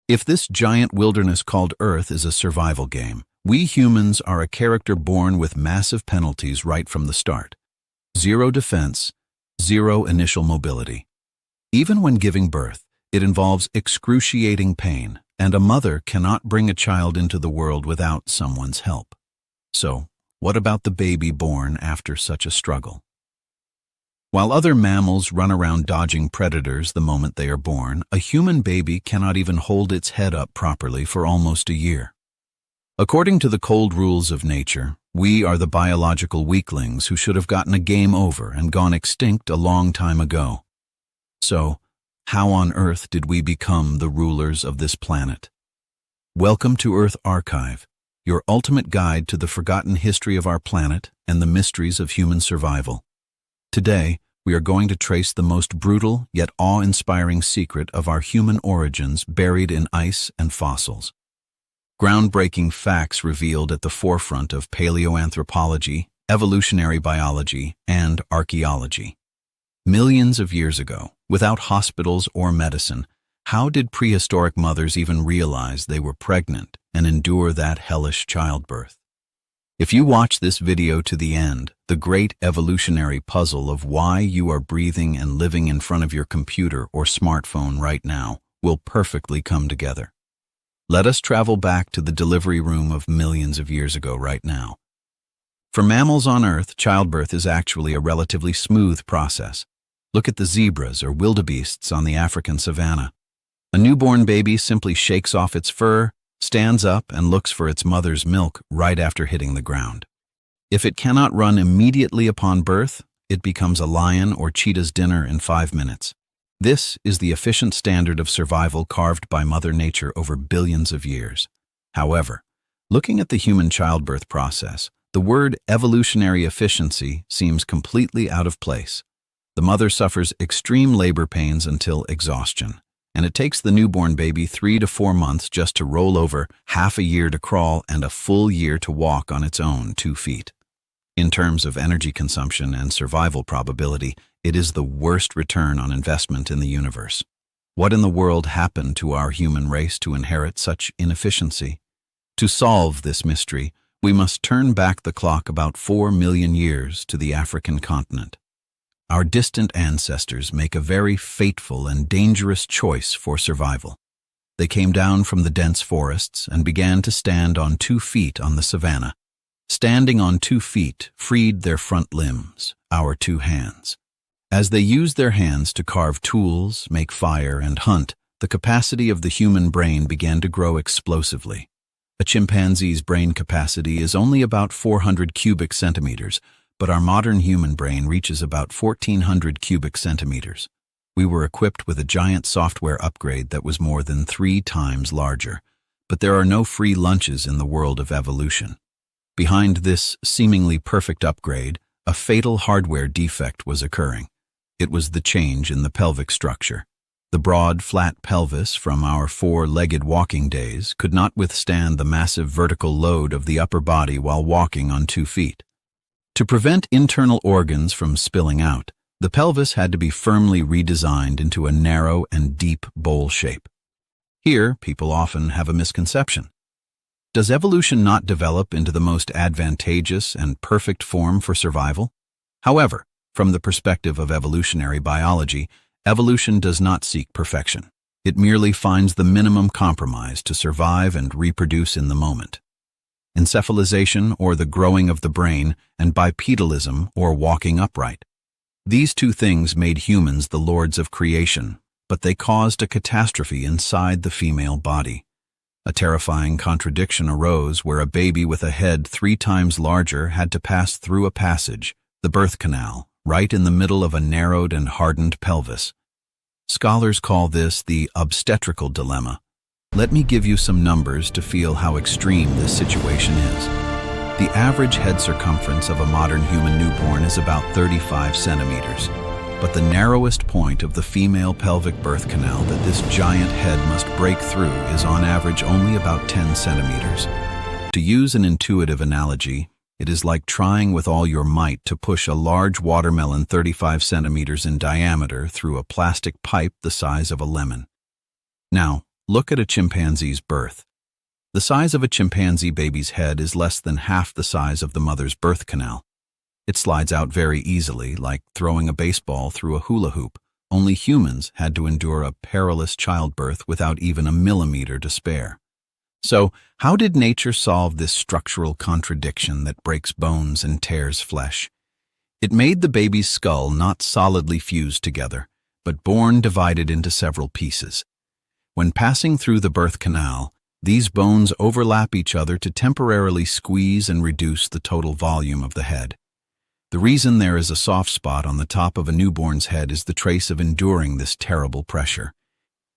If this giant wilderness called Earth is a survival game, we humans are a character born with massive penalties right from the start. Zero defense, zero initial mobility. Even when giving birth, it involves excruciating pain, and a mother cannot bring a child into the world without someone's help. So, what about the baby born after such a struggle? While other mammals run around dodging predators the moment they are born, a human baby cannot even hold its head up properly for almost a year. According to the cold rules of nature, we are the biological weaklings who should have gotten a game over and gone extinct a long time ago. So, how on earth did we become the rulers of this planet? Welcome to Earth Archive, your ultimate guide to the forgotten history of our planet and the mysteries of human survival. Today, we are going to trace the most brutal yet awe-inspiring secret of our human origins buried in ice and fossils. Groundbreaking facts revealed at the forefront of paleoanthropology, evolutionary biology, and archaeology. Millions of years ago, without hospitals or medicine, how did prehistoric mothers even realize they were pregnant and endure that hellish childbirth? If you watch this video to the end, the great evolutionary puzzle of why you are breathing and living in front of your computer or smartphone right now will perfectly come together. Let us travel back to the delivery room of millions of years ago right now. For mammals on Earth, childbirth is actually a relatively smooth process. Look at the zebras or wildebeests on the African savanna. A newborn baby simply shakes off its fur, stands up, and looks for its mother's milk right after hitting the ground. If it cannot run immediately upon birth, it becomes a lion or cheetah's dinner in 5 minutes. This is the efficient standard of survival carved by Mother Nature over billions of years. However, looking at the human childbirth process, the word evolutionary efficiency seems completely out of place. The mother suffers extreme labor pains until exhaustion, and it takes the newborn baby 3 to 4 months just to roll over, half a year to crawl, and a full year to walk on its own 2 feet. In terms of energy consumption and survival probability, it is the worst return on investment in the universe. What in the world happened to our human race to inherit such inefficiency? To solve this mystery, we must turn back the clock about 4 million years to the African continent. Our distant ancestors make a very fateful and dangerous choice for survival. They came down from the dense forests and began to stand on 2 feet on the savanna. Standing on 2 feet freed their front limbs, our 2 hands. As they used their hands to carve tools, make fire, and hunt, the capacity of the human brain began to grow explosively. A chimpanzee's brain capacity is only about 400 cubic centimeters, but our modern human brain reaches about 1,400 cubic centimeters. We were equipped with a giant software upgrade that was more than 3 times larger. But there are no free lunches in the world of evolution. Behind this seemingly perfect upgrade, a fatal hardware defect was occurring. It was the change in the pelvic structure. The broad, flat pelvis from our 4-legged walking days could not withstand the massive vertical load of the upper body while walking on 2 feet. To prevent internal organs from spilling out, the pelvis had to be firmly redesigned into a narrow and deep bowl shape. Here, people often have a misconception. Does evolution not develop into the most advantageous and perfect form for survival? However, from the perspective of evolutionary biology, evolution does not seek perfection. It merely finds the minimum compromise to survive and reproduce in the moment. Encephalization, or the growing of the brain, and bipedalism, or walking upright. These 2 things made humans the lords of creation, but they caused a catastrophe inside the female body. A terrifying contradiction arose where a baby with a head 3 times larger had to pass through a passage, the birth canal, right in the middle of a narrowed and hardened pelvis. Scholars call this the obstetrical dilemma. Let me give you some numbers to feel how extreme this situation is. The average head circumference of a modern human newborn is about 35 centimeters, but the narrowest point of the female pelvic birth canal that this giant head must break through is on average only about 10 centimeters. To use an intuitive analogy, it is like trying with all your might to push a large watermelon 35 centimeters in diameter through a plastic pipe the size of a lemon. Now, look at a chimpanzee's birth. The size of a chimpanzee baby's head is less than half the size of the mother's birth canal. It slides out very easily, like throwing a baseball through a hula hoop. Only humans had to endure a perilous childbirth without even a millimeter to spare. So, how did nature solve this structural contradiction that breaks bones and tears flesh? It made the baby's skull not solidly fused together, but bone divided into several pieces. When passing through the birth canal, these bones overlap each other to temporarily squeeze and reduce the total volume of the head. The reason there is a soft spot on the top of a newborn's head is the trace of enduring this terrible pressure.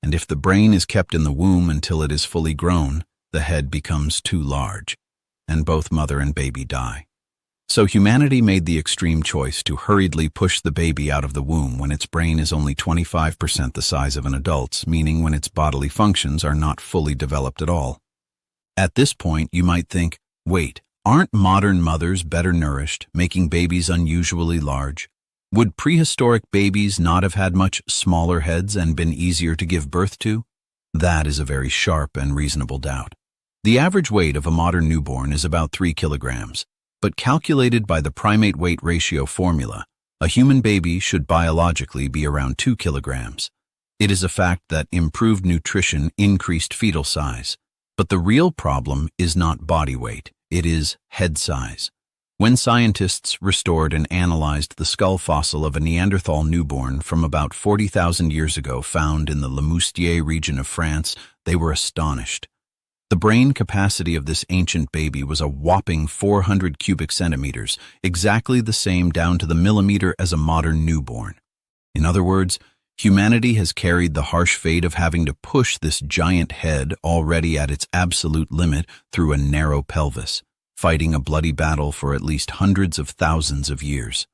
And if the brain is kept in the womb until it is fully grown, the head becomes too large, and both mother and baby die. So humanity made the extreme choice to hurriedly push the baby out of the womb when its brain is only 25% the size of an adult's, meaning when its bodily functions are not fully developed at all. At this point, you might think, wait, aren't modern mothers better nourished, making babies unusually large? Would prehistoric babies not have had much smaller heads and been easier to give birth to? That is a very sharp and reasonable doubt. The average weight of a modern newborn is about 3 kilograms, but calculated by the primate weight ratio formula, a human baby should biologically be around 2 kilograms. It is a fact that improved nutrition increased fetal size, but the real problem is not body weight. It is head size. When scientists restored and analyzed the skull fossil of a Neanderthal newborn from about 40,000 years ago found in the Lemoustier region of France, they were astonished. The brain capacity of this ancient baby was a whopping 400 cubic centimeters, exactly the same down to the millimeter as a modern newborn. In other words, humanity has carried the harsh fate of having to push this giant head already at its absolute limit through a narrow pelvis, fighting a bloody battle for at least hundreds of thousands of years.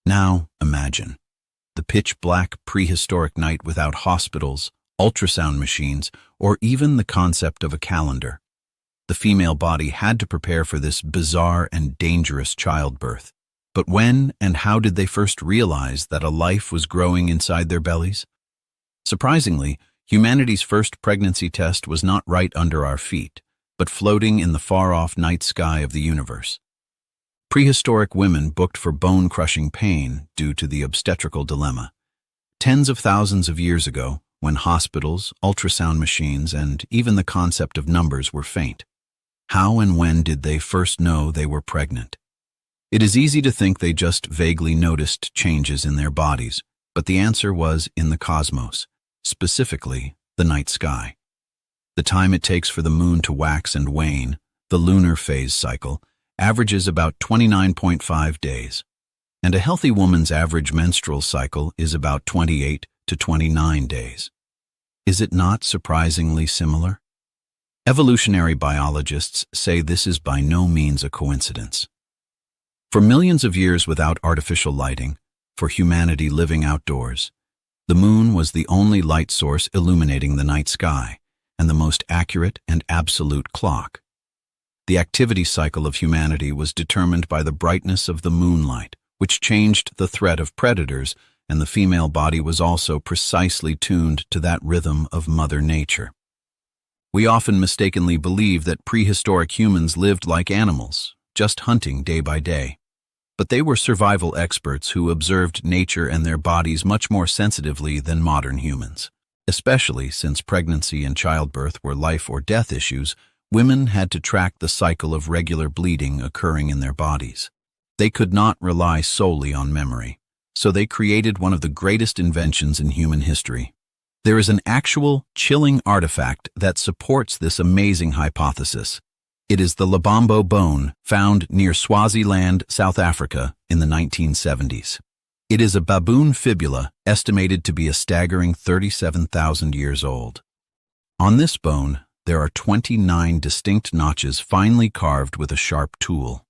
Now, imagine the pitch-black prehistoric night without hospitals, ultrasound machines, or even the concept of a calendar. The female body had to prepare for this bizarre and dangerous childbirth. But when and how did they first realize that a life was growing inside their bellies? Surprisingly, humanity's first pregnancy test was not right under our feet, but floating in the far-off night sky of the universe. Prehistoric women booked for bone-crushing pain due to the obstetrical dilemma. Tens of thousands of years ago, when hospitals, ultrasound machines, and even the concept of numbers were faint. How and when did they first know they were pregnant? It is easy to think they just vaguely noticed changes in their bodies, but the answer was in the cosmos, specifically the night sky. The time it takes for the moon to wax and wane, the lunar phase cycle, averages about 29.5 days, and a healthy woman's average menstrual cycle is about 28 to 29 days. Is it not surprisingly similar? Evolutionary biologists say this is by no means a coincidence. For millions of years without artificial lighting, for humanity living outdoors, the moon was the only light source illuminating the night sky and the most accurate and absolute clock. The activity cycle of humanity was determined by the brightness of the moonlight, which changed the threat of predators, and the female body was also precisely tuned to that rhythm of Mother Nature. We often mistakenly believe that prehistoric humans lived like animals, just hunting day by day. But they were survival experts who observed nature and their bodies much more sensitively than modern humans. Especially since pregnancy and childbirth were life or death issues, women had to track the cycle of regular bleeding occurring in their bodies. They could not rely solely on memory, so they created one of the greatest inventions in human history. There is an actual, chilling artifact that supports this amazing hypothesis. It is the Lubombo bone found near Swaziland, South Africa, in the 1970s. It is a baboon fibula estimated to be a staggering 37,000 years old. On this bone, there are 29 distinct notches finely carved with a sharp tool.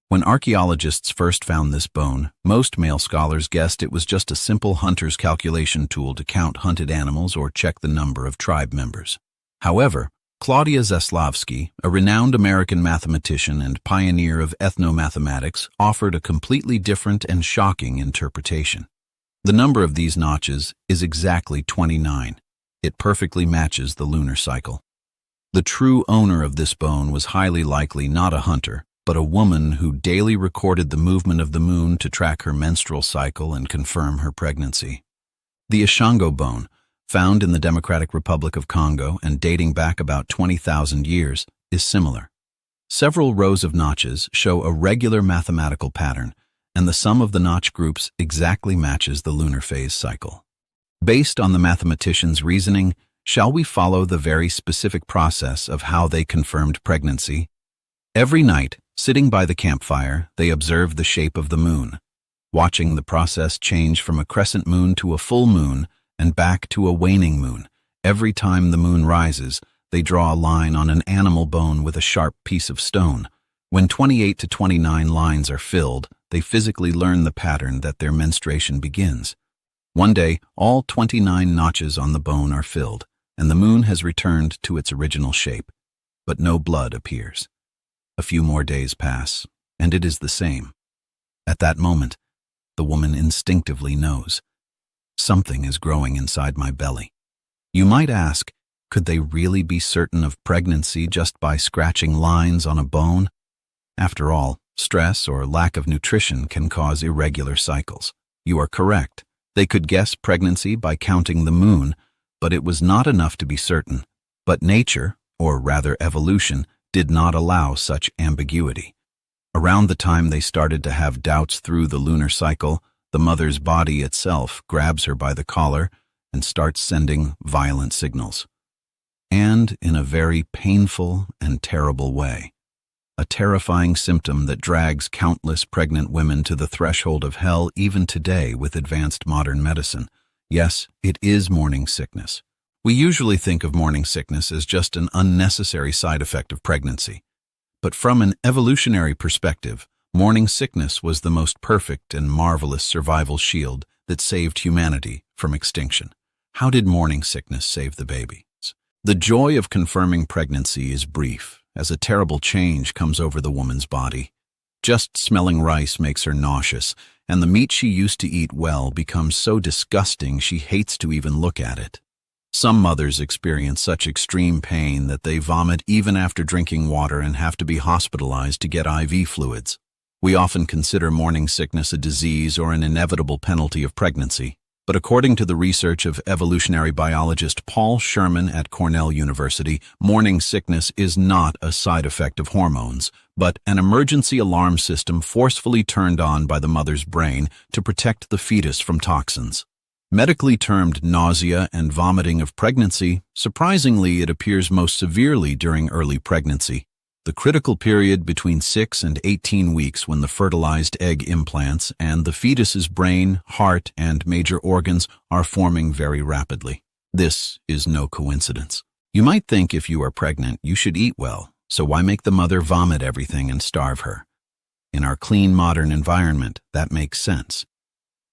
When archaeologists first found this bone, most male scholars guessed it was just a simple hunter's calculation tool to count hunted animals or check the number of tribe members. However, Claudia Zaslavsky, a renowned American mathematician and pioneer of ethnomathematics, offered a completely different and shocking interpretation. The number of these notches is exactly 29. It perfectly matches the lunar cycle. The true owner of this bone was highly likely not a hunter, but a woman who daily recorded the movement of the moon to track her menstrual cycle and confirm her pregnancy. The Ishango bone, found in the Democratic Republic of Congo and dating back about 20,000 years, is similar. Several rows of notches show a regular mathematical pattern, and the sum of the notch groups exactly matches the lunar phase cycle. Based on the mathematician's reasoning, shall we follow the very specific process of how they confirmed pregnancy? Every night, sitting by the campfire, they observed the shape of the moon, watching the process change from a crescent moon to a full moon and back to a waning moon. Every time the moon rises, they draw a line on an animal bone with a sharp piece of stone. When 28 to 29 lines are filled, they physically learn the pattern that their menstruation begins. One day, all 29 notches on the bone are filled, and the moon has returned to its original shape, but no blood appears. A few more days pass, and it is the same. At that moment, the woman instinctively knows, something is growing inside my belly. You might ask, could they really be certain of pregnancy just by scratching lines on a bone? After all, stress or lack of nutrition can cause irregular cycles. You are correct. They could guess pregnancy by counting the moon, but it was not enough to be certain. But nature, or rather evolution, did not allow such ambiguity. Around the time they started to have doubts through the lunar cycle, the mother's body itself grabs her by the collar and starts sending violent signals. And in a very painful and terrible way. A terrifying symptom that drags countless pregnant women to the threshold of hell even today with advanced modern medicine. Yes, it is morning sickness. We usually think of morning sickness as just an unnecessary side effect of pregnancy. But from an evolutionary perspective, morning sickness was the most perfect and marvelous survival shield that saved humanity from extinction. How did morning sickness save the babies? The joy of confirming pregnancy is brief, as a terrible change comes over the woman's body. Just smelling rice makes her nauseous, and the meat she used to eat well becomes so disgusting she hates to even look at it. Some mothers experience such extreme pain that they vomit even after drinking water and have to be hospitalized to get IV fluids. We often consider morning sickness a disease or an inevitable penalty of pregnancy. But according to the research of evolutionary biologist Paul Sherman at Cornell University, morning sickness is not a side effect of hormones, but an emergency alarm system forcefully turned on by the mother's brain to protect the fetus from toxins. Medically termed nausea and vomiting of pregnancy, surprisingly it appears most severely during early pregnancy, the critical period between 6 and 18 weeks when the fertilized egg implants and the fetus's brain, heart, and major organs are forming very rapidly. This is no coincidence. You might think if you are pregnant, you should eat well, so why make the mother vomit everything and starve her? In our clean modern environment, that makes sense.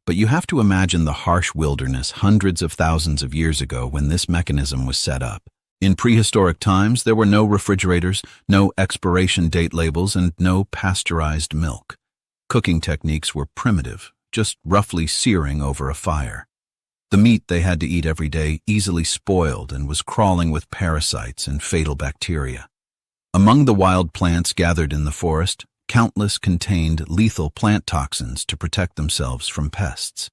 But you have to imagine the harsh wilderness hundreds of thousands of years ago when this mechanism was set up. In prehistoric times, there were no refrigerators, no expiration date labels, and no pasteurized milk. Cooking techniques were primitive, just roughly searing over a fire. The meat they had to eat every day easily spoiled and was crawling with parasites and fatal bacteria. Among the wild plants gathered in the forest, countless contained lethal plant toxins to protect themselves from pests.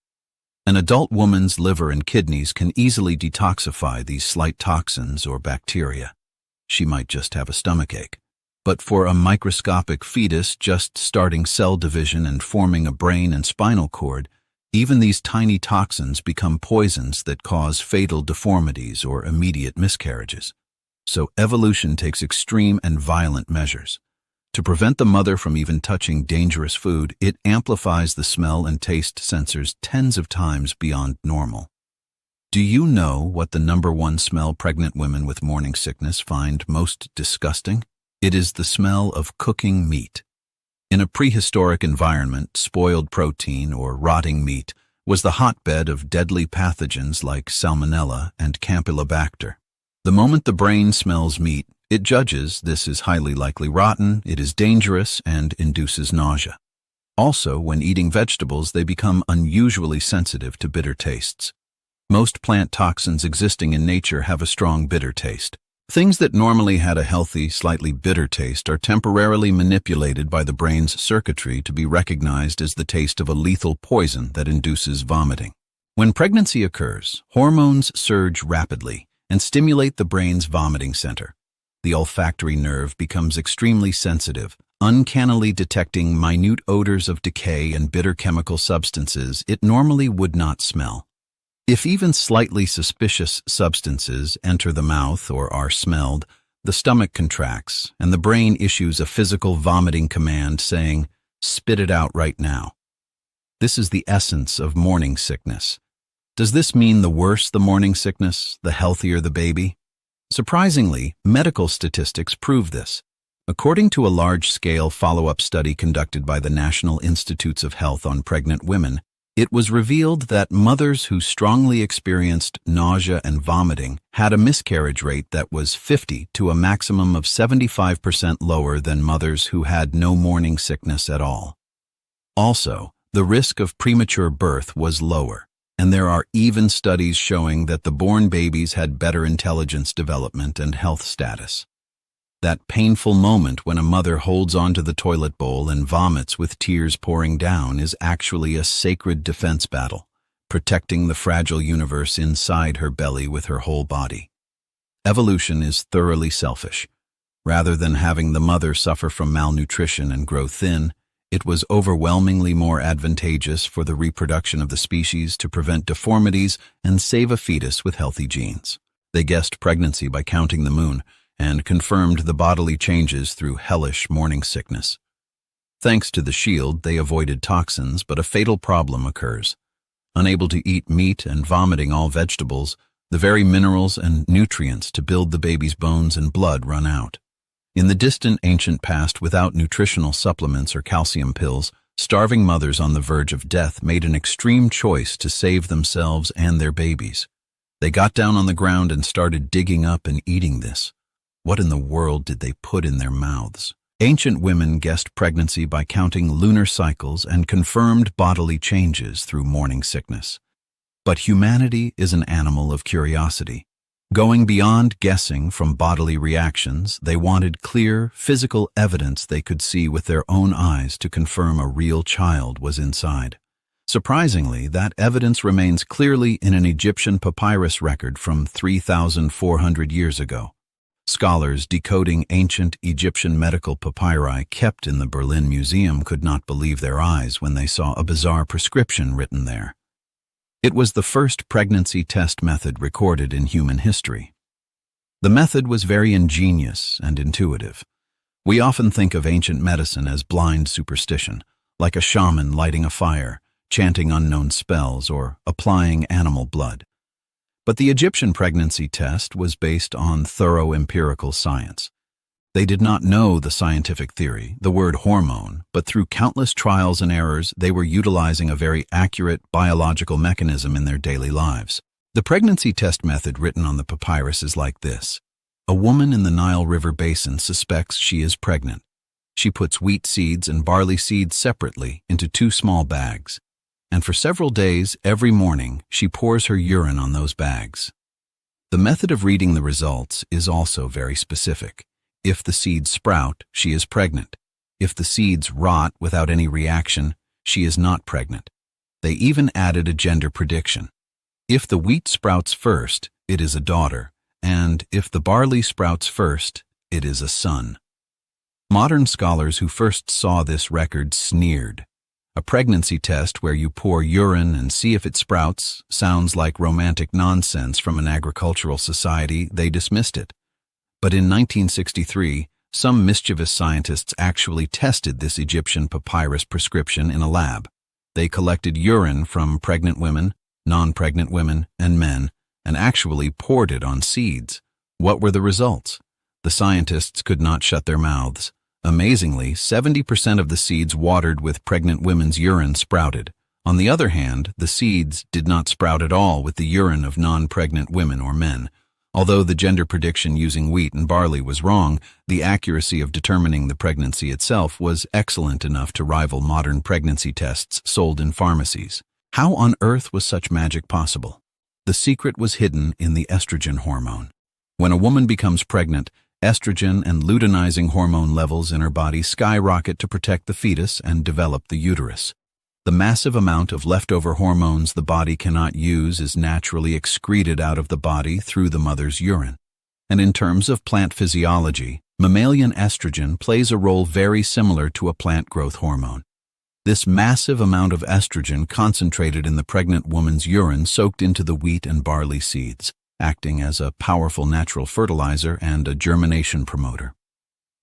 An adult woman's liver and kidneys can easily detoxify these slight toxins or bacteria. She might just have a stomachache. But for a microscopic fetus just starting cell division and forming a brain and spinal cord, even these tiny toxins become poisons that cause fatal deformities or immediate miscarriages. So evolution takes extreme and violent measures. To prevent the mother from even touching dangerous food, it amplifies the smell and taste sensors tens of times beyond normal. Do you know what the #1 smell pregnant women with morning sickness find most disgusting? It is the smell of cooking meat. In a prehistoric environment, spoiled protein or rotting meat was the hotbed of deadly pathogens like Salmonella and Campylobacter. The moment the brain smells meat, it judges this is highly likely rotten, it is dangerous, and induces nausea. Also, when eating vegetables, they become unusually sensitive to bitter tastes. Most plant toxins existing in nature have a strong bitter taste. Things that normally had a healthy, slightly bitter taste are temporarily manipulated by the brain's circuitry to be recognized as the taste of a lethal poison that induces vomiting. When pregnancy occurs, hormones surge rapidly and stimulate the brain's vomiting center. The olfactory nerve becomes extremely sensitive, uncannily detecting minute odors of decay and bitter chemical substances it normally would not smell. If even slightly suspicious substances enter the mouth or are smelled, the stomach contracts and the brain issues a physical vomiting command saying, "Spit it out right now." This is the essence of morning sickness. Does this mean the worse the morning sickness, the healthier the baby? Surprisingly, medical statistics prove this. According to a large-scale follow-up study conducted by the National Institutes of Health on pregnant women, it was revealed that mothers who strongly experienced nausea and vomiting had a miscarriage rate that was 50 to a maximum of 75% lower than mothers who had no morning sickness at all. Also, the risk of premature birth was lower, and there are even studies showing that the born babies had better intelligence development and health status. That painful moment when a mother holds onto the toilet bowl and vomits with tears pouring down is actually a sacred defense battle, protecting the fragile universe inside her belly with her whole body. Evolution is thoroughly selfish. Rather than having the mother suffer from malnutrition and grow thin, it was overwhelmingly more advantageous for the reproduction of the species to prevent deformities and save a fetus with healthy genes. They guessed pregnancy by counting the moon, and confirmed the bodily changes through hellish morning sickness. Thanks to the shield, they avoided toxins, but a fatal problem occurs. Unable to eat meat and vomiting all vegetables, the very minerals and nutrients to build the baby's bones and blood run out. In the distant ancient past, without nutritional supplements or calcium pills, starving mothers on the verge of death made an extreme choice to save themselves and their babies. They got down on the ground and started digging up and eating this. What in the world did they put in their mouths? Ancient women guessed pregnancy by counting lunar cycles and confirmed bodily changes through morning sickness. But humanity is an animal of curiosity. Going beyond guessing from bodily reactions, they wanted clear, physical evidence they could see with their own eyes to confirm a real child was inside. Surprisingly, that evidence remains clearly in an Egyptian papyrus record from 3,400 years ago. Scholars decoding ancient Egyptian medical papyri kept in the Berlin Museum could not believe their eyes when they saw a bizarre prescription written there. It was the first pregnancy test method recorded in human history. The method was very ingenious and intuitive. We often think of ancient medicine as blind superstition, like a shaman lighting a fire, chanting unknown spells, or applying animal blood. But the Egyptian pregnancy test was based on thorough empirical science. They did not know the scientific theory, the word hormone, but through countless trials and errors, they were utilizing a very accurate biological mechanism in their daily lives. The pregnancy test method written on the papyrus is like this. A woman in the Nile River basin suspects she is pregnant. She puts wheat seeds and barley seeds separately into 2 small bags. And for several days, every morning, she pours her urine on those bags. The method of reading the results is also very specific. If the seeds sprout, she is pregnant. If the seeds rot without any reaction, she is not pregnant. They even added a gender prediction. If the wheat sprouts first, it is a daughter, and if the barley sprouts first, it is a son. Modern scholars who first saw this record sneered. A pregnancy test where you pour urine and see if it sprouts sounds like romantic nonsense from an agricultural society. They dismissed it. But in 1963, some mischievous scientists actually tested this Egyptian papyrus prescription in a lab. They collected urine from pregnant women, non-pregnant women, and men, and actually poured it on seeds. What were the results? The scientists could not shut their mouths. Amazingly, 70% of the seeds watered with pregnant women's urine sprouted. On the other hand, the seeds did not sprout at all with the urine of non-pregnant women or men. Although the gender prediction using wheat and barley was wrong, the accuracy of determining the pregnancy itself was excellent enough to rival modern pregnancy tests sold in pharmacies. How on earth was such magic possible? The secret was hidden in the estrogen hormone. When a woman becomes pregnant, estrogen and luteinizing hormone levels in her body skyrocket to protect the fetus and develop the uterus. The massive amount of leftover hormones the body cannot use is naturally excreted out of the body through the mother's urine. And in terms of plant physiology, mammalian estrogen plays a role very similar to a plant growth hormone. This massive amount of estrogen concentrated in the pregnant woman's urine soaked into the wheat and barley seeds, acting as a powerful natural fertilizer and a germination promoter.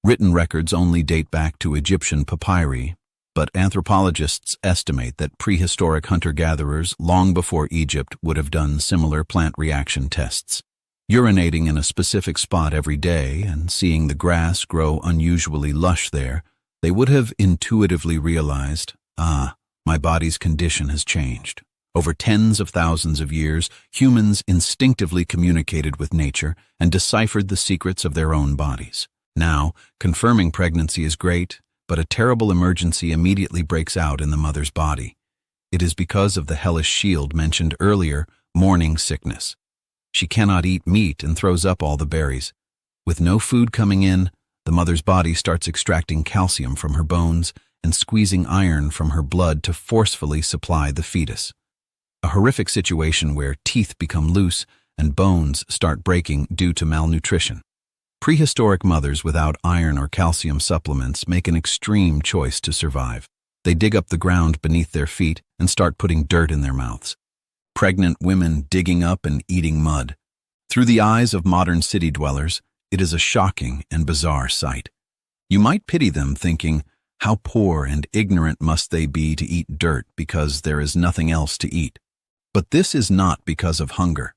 Written records only date back to Egyptian papyri, but anthropologists estimate that prehistoric hunter-gatherers long before Egypt would have done similar plant reaction tests. Urinating in a specific spot every day and seeing the grass grow unusually lush there, they would have intuitively realized, my body's condition has changed. Over tens of thousands of years, humans instinctively communicated with nature and deciphered the secrets of their own bodies. Now, confirming pregnancy is great, but a terrible emergency immediately breaks out in the mother's body. It is because of the hellish shield mentioned earlier, morning sickness. She cannot eat meat and throws up all the berries. With no food coming in, the mother's body starts extracting calcium from her bones and squeezing iron from her blood to forcefully supply the fetus. A horrific situation where teeth become loose and bones start breaking due to malnutrition. Prehistoric mothers without iron or calcium supplements make an extreme choice to survive. They dig up the ground beneath their feet and start putting dirt in their mouths. Pregnant women digging up and eating mud. Through the eyes of modern city dwellers, it is a shocking and bizarre sight. You might pity them, thinking, how poor and ignorant must they be to eat dirt because there is nothing else to eat. But this is not because of hunger.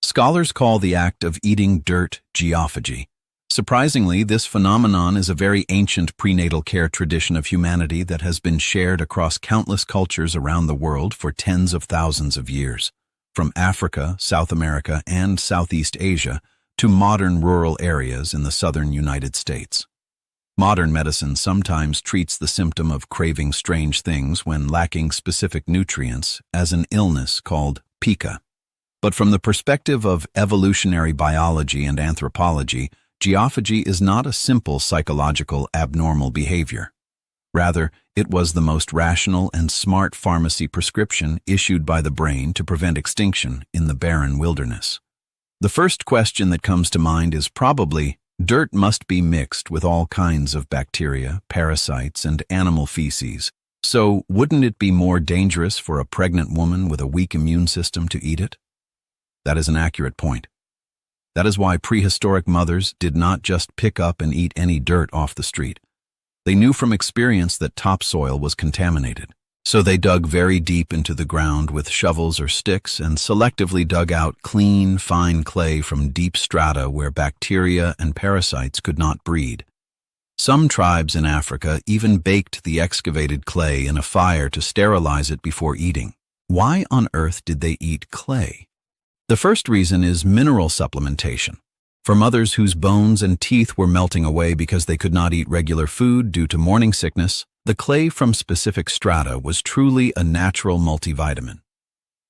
Scholars call the act of eating dirt geophagy. Surprisingly, this phenomenon is a very ancient prenatal care tradition of humanity that has been shared across countless cultures around the world for tens of thousands of years, from Africa, South America, and Southeast Asia to modern rural areas in the southern United States. Modern medicine sometimes treats the symptom of craving strange things when lacking specific nutrients as an illness called pica. But from the perspective of evolutionary biology and anthropology, geophagy is not a simple psychological abnormal behavior. Rather, it was the most rational and smart pharmacy prescription issued by the brain to prevent extinction in the barren wilderness. The first question that comes to mind is probably, dirt must be mixed with all kinds of bacteria, parasites, and animal feces. So, wouldn't it be more dangerous for a pregnant woman with a weak immune system to eat it? That is an accurate point. That is why prehistoric mothers did not just pick up and eat any dirt off the street. They knew from experience that topsoil was contaminated. So they dug very deep into the ground with shovels or sticks and selectively dug out clean, fine clay from deep strata where bacteria and parasites could not breed. Some tribes in Africa even baked the excavated clay in a fire to sterilize it before eating. Why on earth did they eat clay? The first reason is mineral supplementation. For mothers whose bones and teeth were melting away because they could not eat regular food due to morning sickness, the clay from specific strata was truly a natural multivitamin.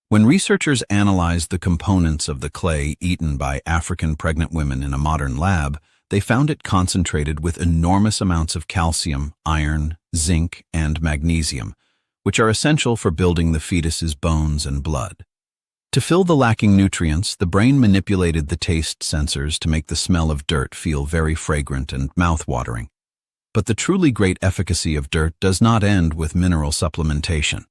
When researchers analyzed the components of the clay eaten by African pregnant women in a modern lab, they found it concentrated with enormous amounts of calcium, iron, zinc, and magnesium, which are essential for building the fetus's bones and blood. To fill the lacking nutrients, the brain manipulated the taste sensors to make the smell of dirt feel very fragrant and mouth-watering. But the truly great efficacy of dirt does not end with mineral supplementation.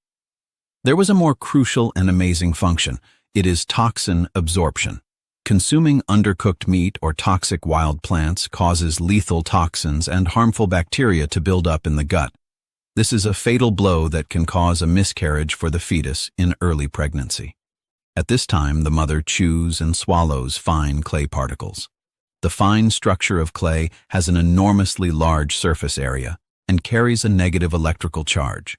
There was a more crucial and amazing function. It is toxin absorption. Consuming undercooked meat or toxic wild plants causes lethal toxins and harmful bacteria to build up in the gut. This is a fatal blow that can cause a miscarriage for the fetus in early pregnancy. At this time, the mother chews and swallows fine clay particles. The fine structure of clay has an enormously large surface area and carries a negative electrical charge.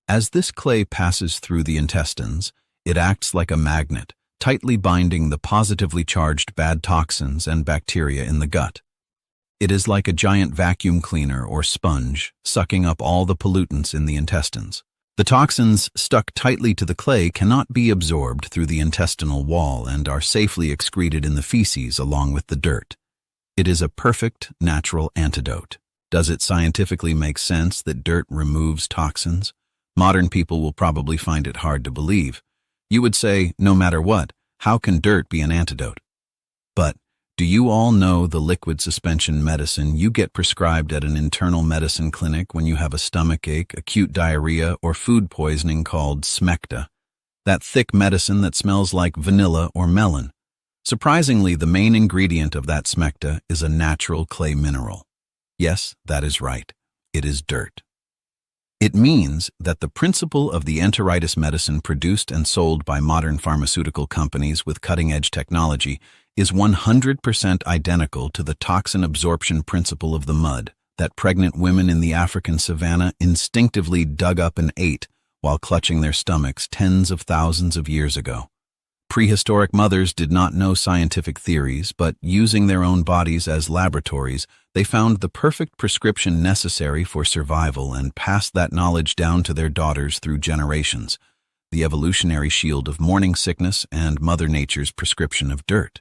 As this clay passes through the intestines, it acts like a magnet, tightly binding the positively charged bad toxins and bacteria in the gut. It is like a giant vacuum cleaner or sponge, sucking up all the pollutants in the intestines. The toxins stuck tightly to the clay cannot be absorbed through the intestinal wall and are safely excreted in the feces along with the dirt. It is a perfect natural antidote. Does it scientifically make sense that dirt removes toxins? Modern people will probably find it hard to believe. You would say, no matter what, how can dirt be an antidote? But do you all know the liquid suspension medicine you get prescribed at an internal medicine clinic when you have a stomachache, acute diarrhea, or food poisoning called smecta? That thick medicine that smells like vanilla or melon. Surprisingly, the main ingredient of that smecta is a natural clay mineral. Yes, that is right. It is dirt. It means that the principle of the enteritis medicine produced and sold by modern pharmaceutical companies with cutting-edge technology is 100% identical to the toxin absorption principle of the mud that pregnant women in the African savanna instinctively dug up and ate while clutching their stomachs tens of thousands of years ago. Prehistoric mothers did not know scientific theories, but using their own bodies as laboratories, they found the perfect prescription necessary for survival and passed that knowledge down to their daughters through generations, the evolutionary shield of morning sickness and Mother Nature's prescription of dirt.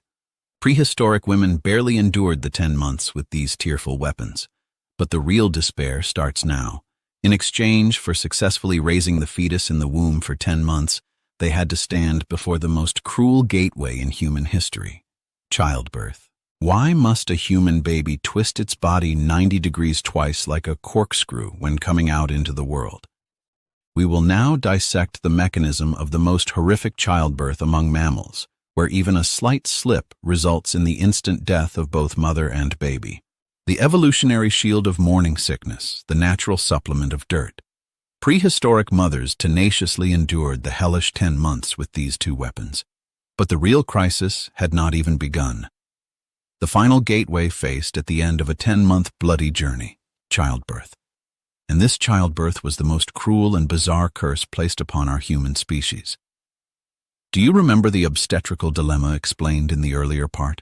Prehistoric women barely endured the 10 months with these tearful weapons. But the real despair starts now. In exchange for successfully raising the fetus in the womb for 10 months, they had to stand before the most cruel gateway in human history: childbirth. Why must a human baby twist its body 90 degrees twice like a corkscrew when coming out into the world? We will now dissect the mechanism of the most horrific childbirth among mammals, where even a slight slip results in the instant death of both mother and baby. The evolutionary shield of morning sickness, the natural supplement of dirt. Prehistoric mothers tenaciously endured the hellish 10 months with these two weapons. But the real crisis had not even begun. The final gateway faced at the end of a 10-month bloody journey: childbirth. And this childbirth was the most cruel and bizarre curse placed upon our human species. Do you remember the obstetrical dilemma explained in the earlier part?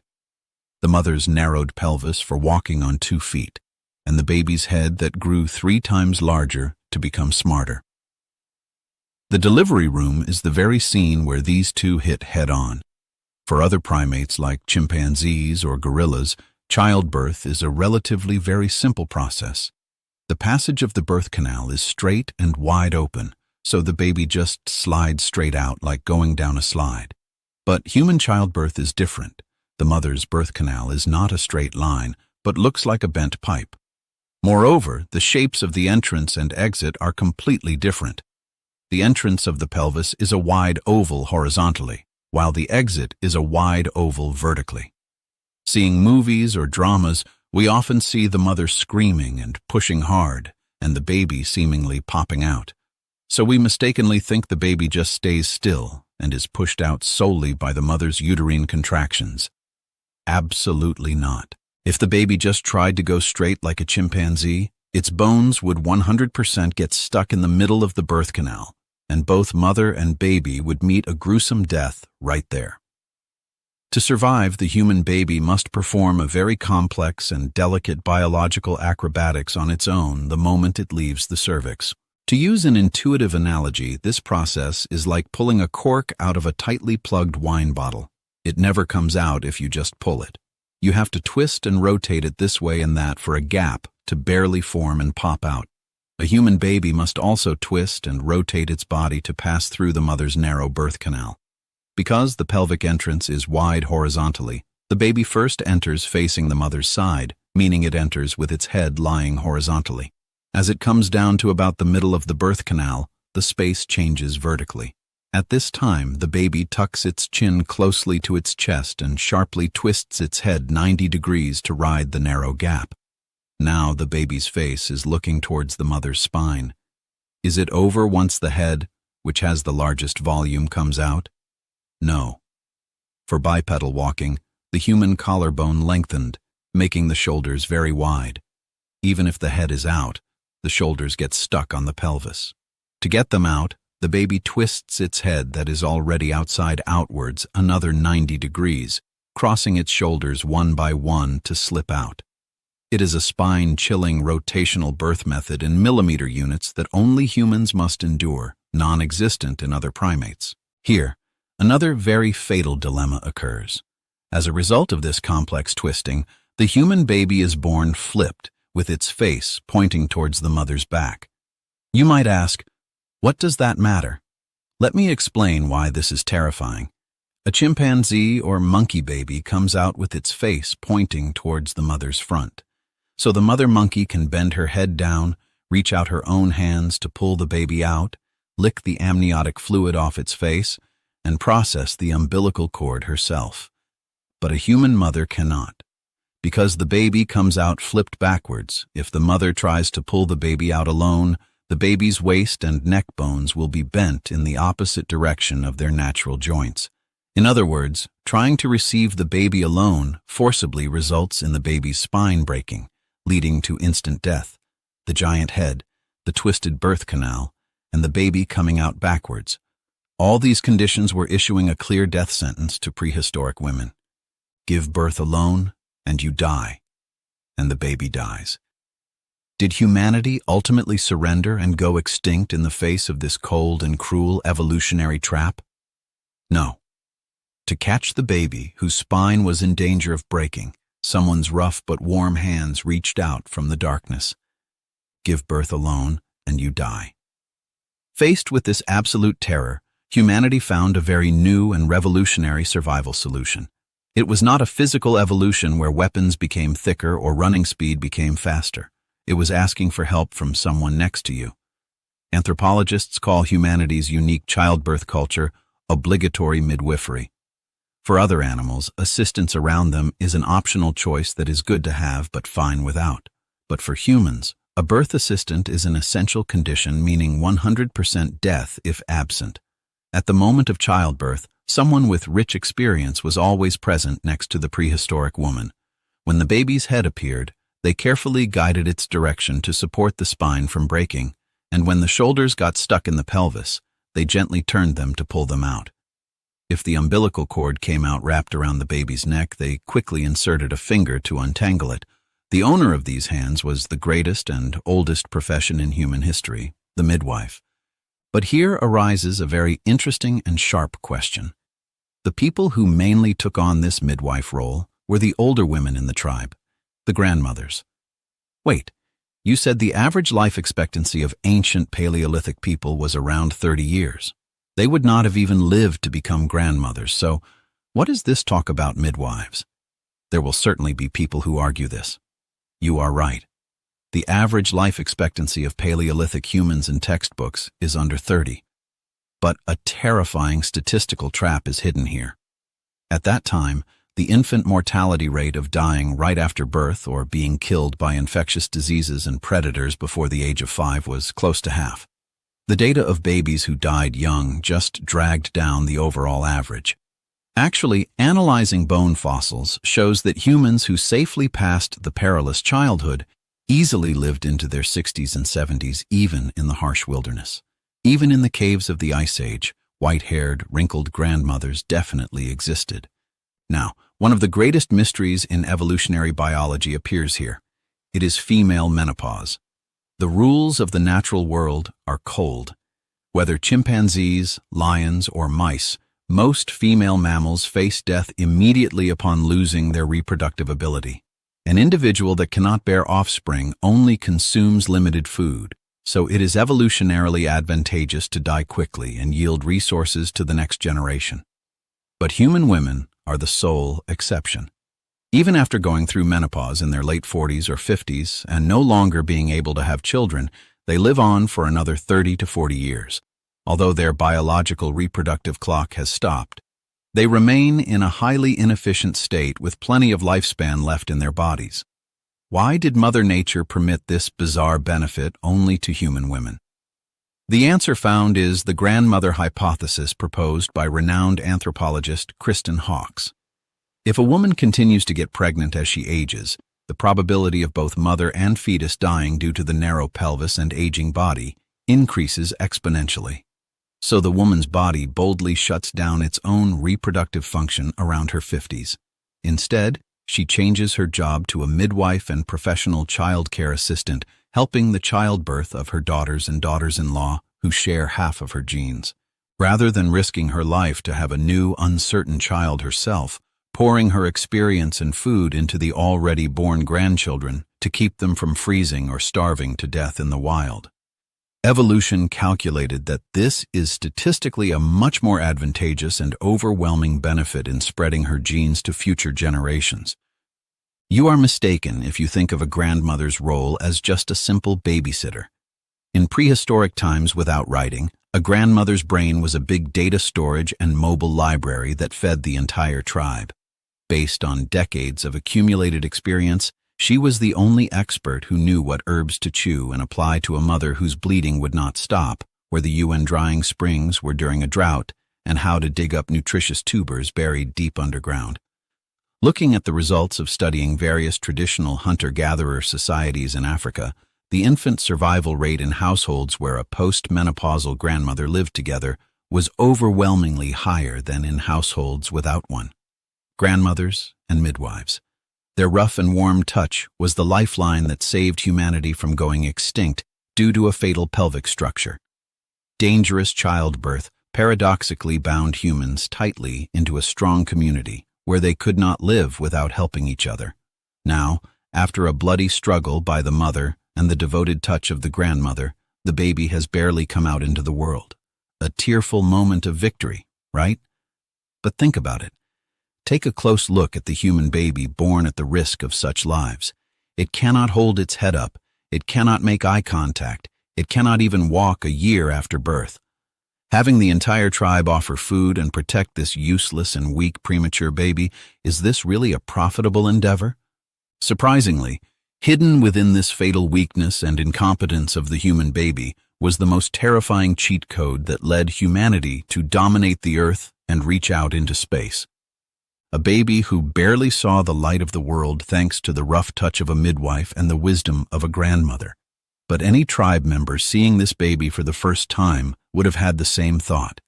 The mother's narrowed pelvis for walking on 2 feet, and the baby's head that grew 3 times larger to become smarter. The delivery room is the very scene where these two hit head-on. For other primates like chimpanzees or gorillas, childbirth is a relatively very simple process. The passage of the birth canal is straight and wide open, so the baby just slides straight out like going down a slide. But human childbirth is different. The mother's birth canal is not a straight line, but looks like a bent pipe. Moreover, the shapes of the entrance and exit are completely different. The entrance of the pelvis is a wide oval horizontally, while the exit is a wide oval vertically. Seeing movies or dramas, we often see the mother screaming and pushing hard, and the baby seemingly popping out. So we mistakenly think the baby just stays still and is pushed out solely by the mother's uterine contractions. Absolutely not. If the baby just tried to go straight like a chimpanzee, its bones would 100% get stuck in the middle of the birth canal, and both mother and baby would meet a gruesome death right there. To survive, the human baby must perform a very complex and delicate biological acrobatics on its own the moment it leaves the cervix. To use an intuitive analogy, this process is like pulling a cork out of a tightly plugged wine bottle. It never comes out if you just pull it. You have to twist and rotate it this way and that for a gap to barely form and pop out. A human baby must also twist and rotate its body to pass through the mother's narrow birth canal. Because the pelvic entrance is wide horizontally, the baby first enters facing the mother's side, meaning it enters with its head lying horizontally. As it comes down to about the middle of the birth canal, the space changes vertically. At this time, the baby tucks its chin closely to its chest and sharply twists its head 90 degrees to ride the narrow gap. Now the baby's face is looking towards the mother's spine. Is it over once the head, which has the largest volume, comes out? No. For bipedal walking, the human collarbone lengthened, making the shoulders very wide. Even if the head is out, the shoulders get stuck on the pelvis. To get them out, the baby twists its head that is already outside outwards another 90 degrees, crossing its shoulders one by one to slip out. It is a spine-chilling rotational birth method in millimeter units that only humans must endure, non-existent in other primates. Here, another very fatal dilemma occurs. As a result of this complex twisting, the human baby is born flipped, with its face pointing towards the mother's back. You might ask, what does that matter? Let me explain why this is terrifying. A chimpanzee or monkey baby comes out with its face pointing towards the mother's front. So the mother monkey can bend her head down, reach out her own hands to pull the baby out, lick the amniotic fluid off its face, and process the umbilical cord herself. But a human mother cannot. Because the baby comes out flipped backwards, if the mother tries to pull the baby out alone, the baby's waist and neck bones will be bent in the opposite direction of their natural joints. In other words, trying to receive the baby alone forcibly results in the baby's spine breaking, leading to instant death, the giant head, the twisted birth canal, and the baby coming out backwards. All these conditions were issuing a clear death sentence to prehistoric women. Give birth alone, and you die, and the baby dies. Did humanity ultimately surrender and go extinct in the face of this cold and cruel evolutionary trap? No. To catch the baby, whose spine was in danger of breaking, someone's rough but warm hands reached out from the darkness. Give birth alone, and you die. Faced with this absolute terror, humanity found a very new and revolutionary survival solution. It was not a physical evolution where weapons became thicker or running speed became faster. It was asking for help from someone next to you. Anthropologists call humanity's unique childbirth culture obligatory midwifery. For other animals, assistance around them is an optional choice that is good to have but fine without. But for humans, a birth assistant is an essential condition, meaning 100% death if absent. At the moment of childbirth, someone with rich experience was always present next to the prehistoric woman. When the baby's head appeared, they carefully guided its direction to support the spine from breaking, and when the shoulders got stuck in the pelvis, they gently turned them to pull them out. If the umbilical cord came out wrapped around the baby's neck, they quickly inserted a finger to untangle it. The owner of these hands was the greatest and oldest profession in human history, the midwife. But here arises a very interesting and sharp question. The people who mainly took on this midwife role were the older women in the tribe, the grandmothers. Wait, you said the average life expectancy of ancient Paleolithic people was around 30 years. They would not have even lived to become grandmothers, so what is this talk about midwives? There will certainly be people who argue this. You are right. The average life expectancy of Paleolithic humans in textbooks is under 30. But a terrifying statistical trap is hidden here. At that time, the infant mortality rate of dying right after birth or being killed by infectious diseases and predators before the age of 5 was close to half. The data of babies who died young just dragged down the overall average. Actually, analyzing bone fossils shows that humans who safely passed the perilous childhood easily lived into their 60s and 70s, even in the harsh wilderness. Even in the caves of the Ice Age, white-haired, wrinkled grandmothers definitely existed. Now, one of the greatest mysteries in evolutionary biology appears here. It is female menopause. The rules of the natural world are cold. Whether chimpanzees, lions, or mice, most female mammals face death immediately upon losing their reproductive ability. An individual that cannot bear offspring only consumes limited food, so it is evolutionarily advantageous to die quickly and yield resources to the next generation. But human women are the sole exception. Even after going through menopause in their late 40s or 50s and no longer being able to have children, they live on for another 30 to 40 years. Although their biological reproductive clock has stopped, they remain in a highly inefficient state with plenty of lifespan left in their bodies. Why did Mother Nature permit this bizarre benefit only to human women? The answer found is the grandmother hypothesis proposed by renowned anthropologist Kristen Hawkes. If a woman continues to get pregnant as she ages, the probability of both mother and fetus dying due to the narrow pelvis and aging body increases exponentially. So the woman's body boldly shuts down its own reproductive function around her 50s. Instead, she changes her job to a midwife and professional childcare assistant, helping the childbirth of her daughters and daughters-in-law who share half of her genes. Rather than risking her life to have a new, uncertain child herself, pouring her experience and food into the already born grandchildren to keep them from freezing or starving to death in the wild. Evolution calculated that this is statistically a much more advantageous and overwhelming benefit in spreading her genes to future generations. You are mistaken if you think of a grandmother's role as just a simple babysitter. In prehistoric times without writing, a grandmother's brain was a big data storage and mobile library that fed the entire tribe. Based on decades of accumulated experience, she was the only expert who knew what herbs to chew and apply to a mother whose bleeding would not stop, where the UN drying springs were during a drought, and how to dig up nutritious tubers buried deep underground. Looking at the results of studying various traditional hunter-gatherer societies in Africa, the infant survival rate in households where a post-menopausal grandmother lived together was overwhelmingly higher than in households without one. Grandmothers and midwives. Their rough and warm touch was the lifeline that saved humanity from going extinct due to a fatal pelvic structure. Dangerous childbirth paradoxically bound humans tightly into a strong community where they could not live without helping each other. Now, after a bloody struggle by the mother and the devoted touch of the grandmother, the baby has barely come out into the world. A tearful moment of victory, right? But think about it. Take a close look at the human baby born at the risk of such lives. It cannot hold its head up. It cannot make eye contact. It cannot even walk a year after birth. Having the entire tribe offer food and protect this useless and weak premature baby, is this really a profitable endeavor? Surprisingly, hidden within this fatal weakness and incompetence of the human baby was the most terrifying cheat code that led humanity to dominate the earth and reach out into space. A baby who barely saw the light of the world thanks to the rough touch of a midwife and the wisdom of a grandmother. But any tribe member seeing this baby for the first time would have had the same thought.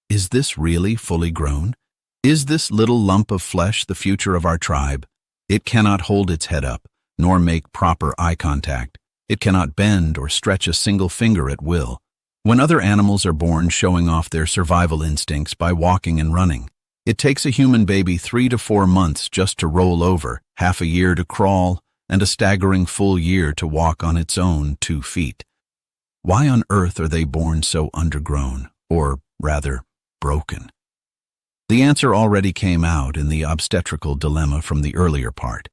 Is this really fully grown? Is this little lump of flesh the future of our tribe? It cannot hold its head up, nor make proper eye contact. It cannot bend or stretch a single finger at will. When other animals are born showing off their survival instincts by walking and running, it takes a human baby 3 to 4 months just to roll over, half a year to crawl, and a staggering full year to walk on its own 2 feet. Why on earth are they born so undergrown, or rather, broken? The answer already came out in the obstetrical dilemma from the earlier part.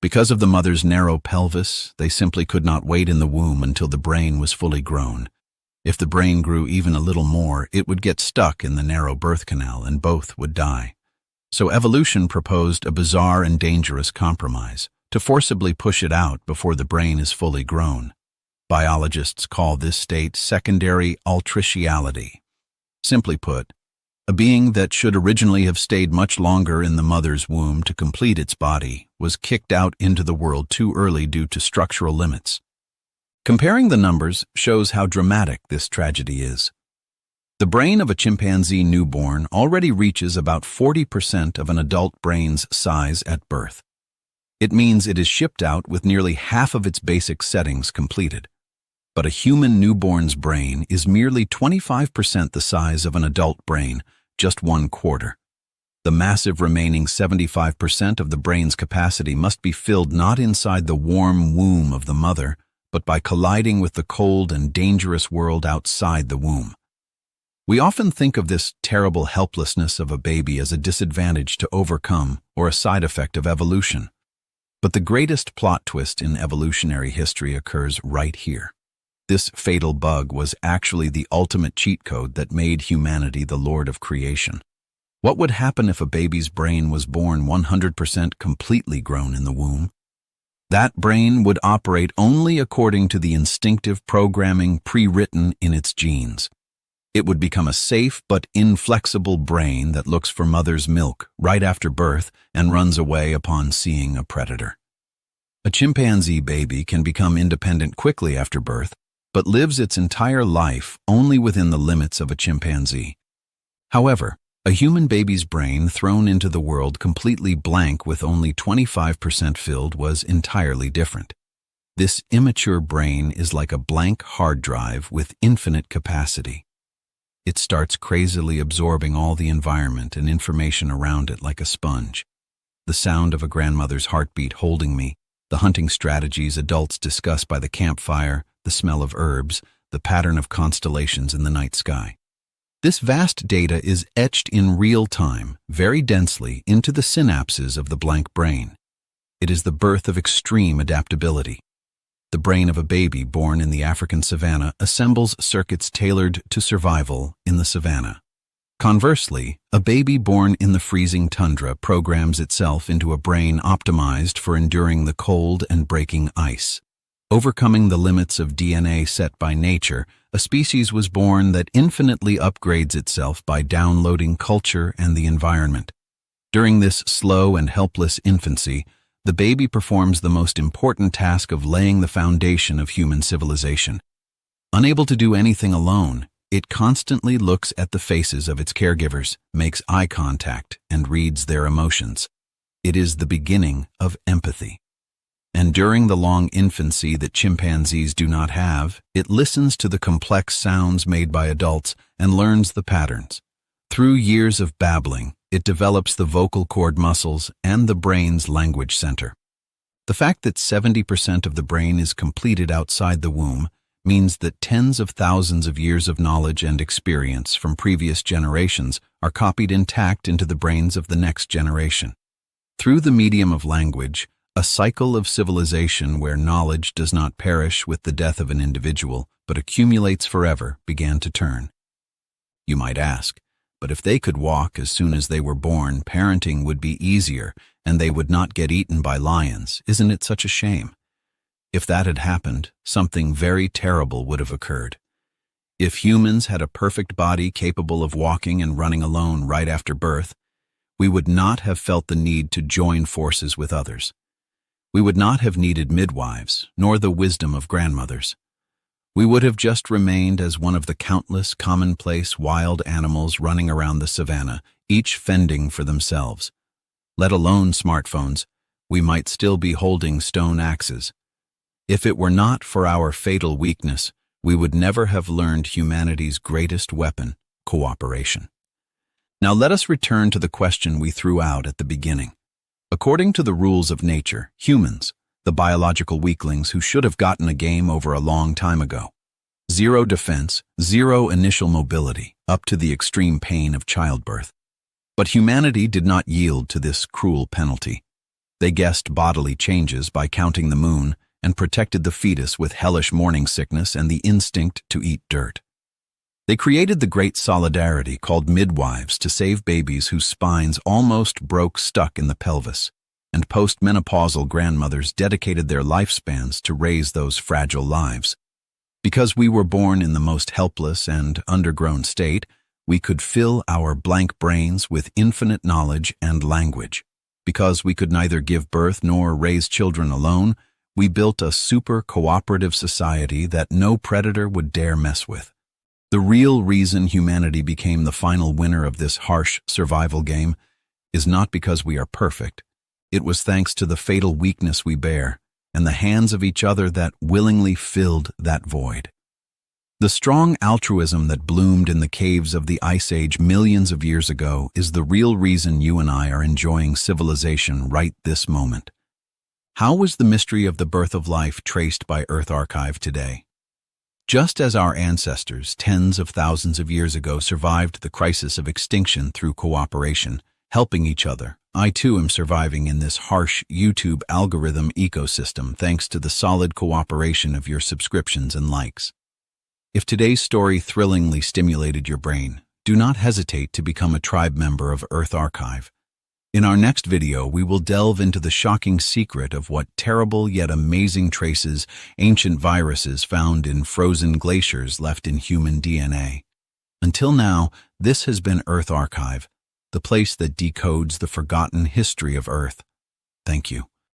Because of the mother's narrow pelvis, they simply could not wait in the womb until the brain was fully grown. If the brain grew even a little more, it would get stuck in the narrow birth canal and both would die. So evolution proposed a bizarre and dangerous compromise, to forcibly push it out before the brain is fully grown. Biologists call this state secondary altriciality. Simply put, a being that should originally have stayed much longer in the mother's womb to complete its body was kicked out into the world too early due to structural limits. Comparing the numbers shows how dramatic this tragedy is. The brain of a chimpanzee newborn already reaches about 40% of an adult brain's size at birth. It means it is shipped out with nearly half of its basic settings completed. But a human newborn's brain is merely 25% the size of an adult brain, just 1/4. The massive remaining 75% of the brain's capacity must be filled not inside the warm womb of the mother, but by colliding with the cold and dangerous world outside the womb. We often think of this terrible helplessness of a baby as a disadvantage to overcome or a side effect of evolution. But the greatest plot twist in evolutionary history occurs right here. This fatal bug was actually the ultimate cheat code that made humanity the lord of creation. What would happen if a baby's brain was born 100% completely grown in the womb? That brain would operate only according to the instinctive programming pre-written in its genes. It would become a safe but inflexible brain that looks for mother's milk right after birth and runs away upon seeing a predator. A chimpanzee baby can become independent quickly after birth, but lives its entire life only within the limits of a chimpanzee. However, A human baby's brain thrown into the world completely blank with only 25% filled was entirely different. This immature brain is like a blank hard drive with infinite capacity. It starts crazily absorbing all the environment and information around it like a sponge. The sound of a grandmother's heartbeat holding me, the hunting strategies adults discuss by the campfire, the smell of herbs, the pattern of constellations in the night sky. This vast data is etched in real time, very densely, into the synapses of the blank brain. It is the birth of extreme adaptability. The brain of a baby born in the African savanna assembles circuits tailored to survival in the savanna. Conversely, a baby born in the freezing tundra programs itself into a brain optimized for enduring the cold and breaking ice. Overcoming the limits of DNA set by nature, a species was born that infinitely upgrades itself by downloading culture and the environment. During this slow and helpless infancy, the baby performs the most important task of laying the foundation of human civilization. Unable to do anything alone, it constantly looks at the faces of its caregivers, makes eye contact, and reads their emotions. It is the beginning of empathy. And during the long infancy that chimpanzees do not have, it listens to the complex sounds made by adults and learns the patterns. Through years of babbling, it develops the vocal cord muscles and the brain's language center. The fact that 70% of the brain is completed outside the womb means that tens of thousands of years of knowledge and experience from previous generations are copied intact into the brains of the next generation. Through the medium of language, a cycle of civilization where knowledge does not perish with the death of an individual, but accumulates forever, began to turn. You might ask, but if they could walk as soon as they were born, parenting would be easier and they would not get eaten by lions. Isn't it such a shame? If that had happened, something very terrible would have occurred. If humans had a perfect body capable of walking and running alone right after birth, we would not have felt the need to join forces with others. We would not have needed midwives, nor the wisdom of grandmothers. We would have just remained as one of the countless commonplace wild animals running around the savanna, each fending for themselves. Let alone smartphones, we might still be holding stone axes. If it were not for our fatal weakness, we would never have learned humanity's greatest weapon, cooperation. Now let us return to the question we threw out at the beginning. According to the rules of nature, humans, the biological weaklings who should have gotten a game over a long time ago. Zero defense, zero initial mobility, up to the extreme pain of childbirth. But humanity did not yield to this cruel penalty. They guessed bodily changes by counting the moon and protected the fetus with hellish morning sickness and the instinct to eat dirt. They created the great solidarity called midwives to save babies whose spines almost broke stuck in the pelvis, and postmenopausal grandmothers dedicated their lifespans to raise those fragile lives. Because we were born in the most helpless and undergrown state, we could fill our blank brains with infinite knowledge and language. Because we could neither give birth nor raise children alone, we built a super cooperative society that no predator would dare mess with. The real reason humanity became the final winner of this harsh survival game is not because we are perfect. It was thanks to the fatal weakness we bear and the hands of each other that willingly filled that void. The strong altruism that bloomed in the caves of the Ice Age millions of years ago is the real reason you and I are enjoying civilization right this moment. How was the mystery of the birth of life traced by Earth Archive today? Just as our ancestors, tens of thousands of years ago, survived the crisis of extinction through cooperation, helping each other, I too am surviving in this harsh YouTube algorithm ecosystem thanks to the solid cooperation of your subscriptions and likes. If today's story thrillingly stimulated your brain, do not hesitate to become a tribe member of Earth Archive. In our next video, we will delve into the shocking secret of what terrible yet amazing traces ancient viruses found in frozen glaciers left in human DNA. Until now, this has been Earth Archive, the place that decodes the forgotten history of Earth. Thank you.